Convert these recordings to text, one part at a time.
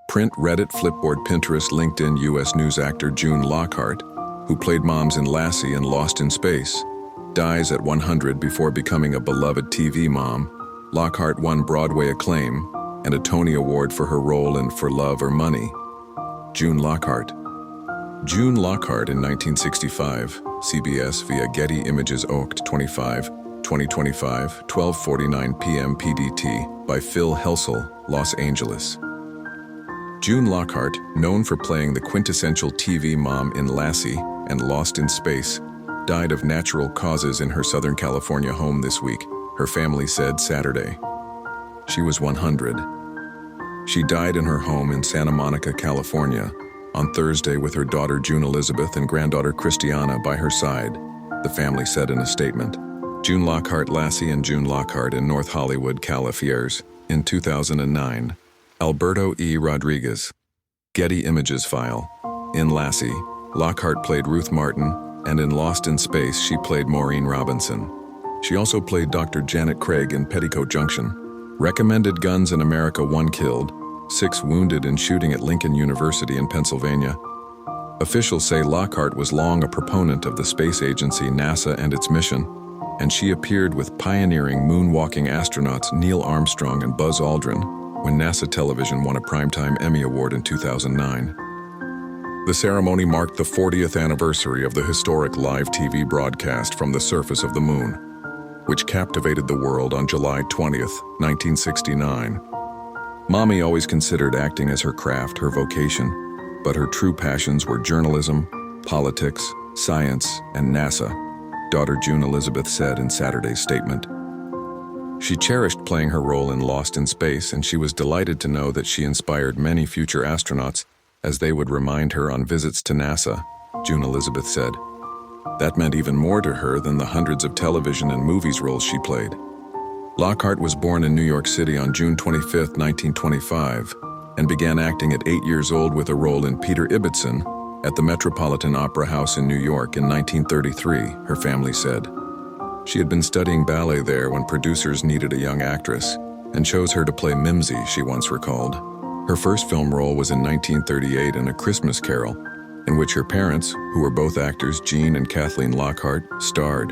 Print, Reddit, Flipboard, Pinterest, LinkedIn. U.S. news actor June Lockhart, who played moms in Lassie and Lost in Space, dies at 100 before becoming a beloved TV mom. Lockhart won Broadway acclaim and a Tony Award for her role in For Love or Money. June Lockhart. June Lockhart in 1965, CBS via Getty Images. Oct. 25, 2025, 12:49 p.m. PDT, by Phil Helsel, Los Angeles. June Lockhart, known for playing the quintessential TV mom in Lassie and Lost in Space, died of natural causes in her Southern California home this week, her family said Saturday. She was 100. She died in her home in Santa Monica, California, on Thursday with her daughter June Elizabeth and granddaughter Christiana by her side, the family said in a statement. June Lockhart, Lassie and June Lockhart in North Hollywood, California, in 2009. Alberto E. Rodriguez. Getty Images file. In Lassie, Lockhart played Ruth Martin, and in Lost in Space she played Maureen Robinson. She also played Dr. Janet Craig in Petticoat Junction. Recommended guns in America: 1 killed, 6 wounded in shooting at Lincoln University in Pennsylvania. Officials say Lockhart was long a proponent of the space agency NASA and its mission, and she appeared with pioneering moonwalking astronauts Neil Armstrong and Buzz Aldrin when NASA Television won a Primetime Emmy Award in 2009. The ceremony marked the 40th anniversary of the historic live TV broadcast from the surface of the moon, which captivated the world on July 20th, 1969. Mommy always considered acting as her craft, her vocation, but her true passions were journalism, politics, science, and NASA, daughter June Elizabeth said in Saturday's statement. She cherished playing her role in Lost in Space, and she was delighted to know that she inspired many future astronauts as they would remind her on visits to NASA, June Elizabeth said. That meant even more to her than the hundreds of television and movies roles she played. Lockhart was born in New York City on June 25, 1925, and began acting at 8 years old with a role in Peter Ibbotson at the Metropolitan Opera House in New York in 1933, her family said. She had been studying ballet there when producers needed a young actress, and chose her to play Mimsy, she once recalled. Her first film role was in 1938 in A Christmas Carol, in which her parents, who were both actors, Jean and Kathleen Lockhart, starred.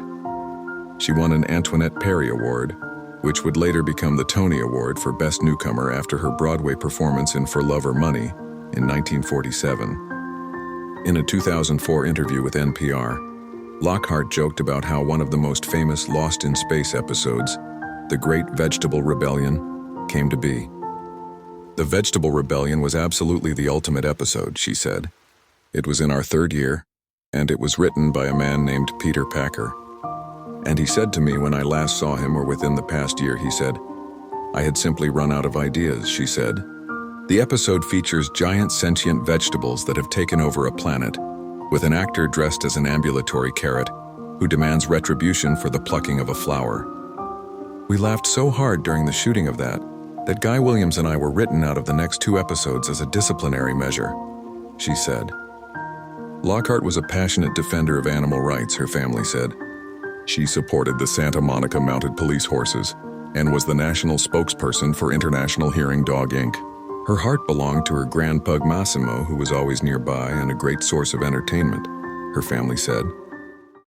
She won an Antoinette Perry Award, which would later become the Tony Award for Best Newcomer after her Broadway performance in For Love or Money in 1947. In a 2004 interview with NPR, Lockhart joked about how one of the most famous Lost in Space episodes, The Great Vegetable Rebellion, came to be. The Vegetable Rebellion was absolutely the ultimate episode, she said. It was in our 3rd year, and it was written by a man named Peter Packer. And he said to me when I last saw him, or within the past year, he said, I had simply run out of ideas, she said. The episode features giant sentient vegetables that have taken over a planet, with an actor dressed as an ambulatory carrot who demands retribution for the plucking of a flower. We laughed so hard during the shooting of that Guy Williams and I were written out of the next 2 episodes as a disciplinary measure, she said. Lockhart was a passionate defender of animal rights, her family said. She supported the Santa Monica Mounted Police Horses and was the national spokesperson for International Hearing Dog Inc. Her heart belonged to her grand pug Massimo, who was always nearby and a great source of entertainment, her family said.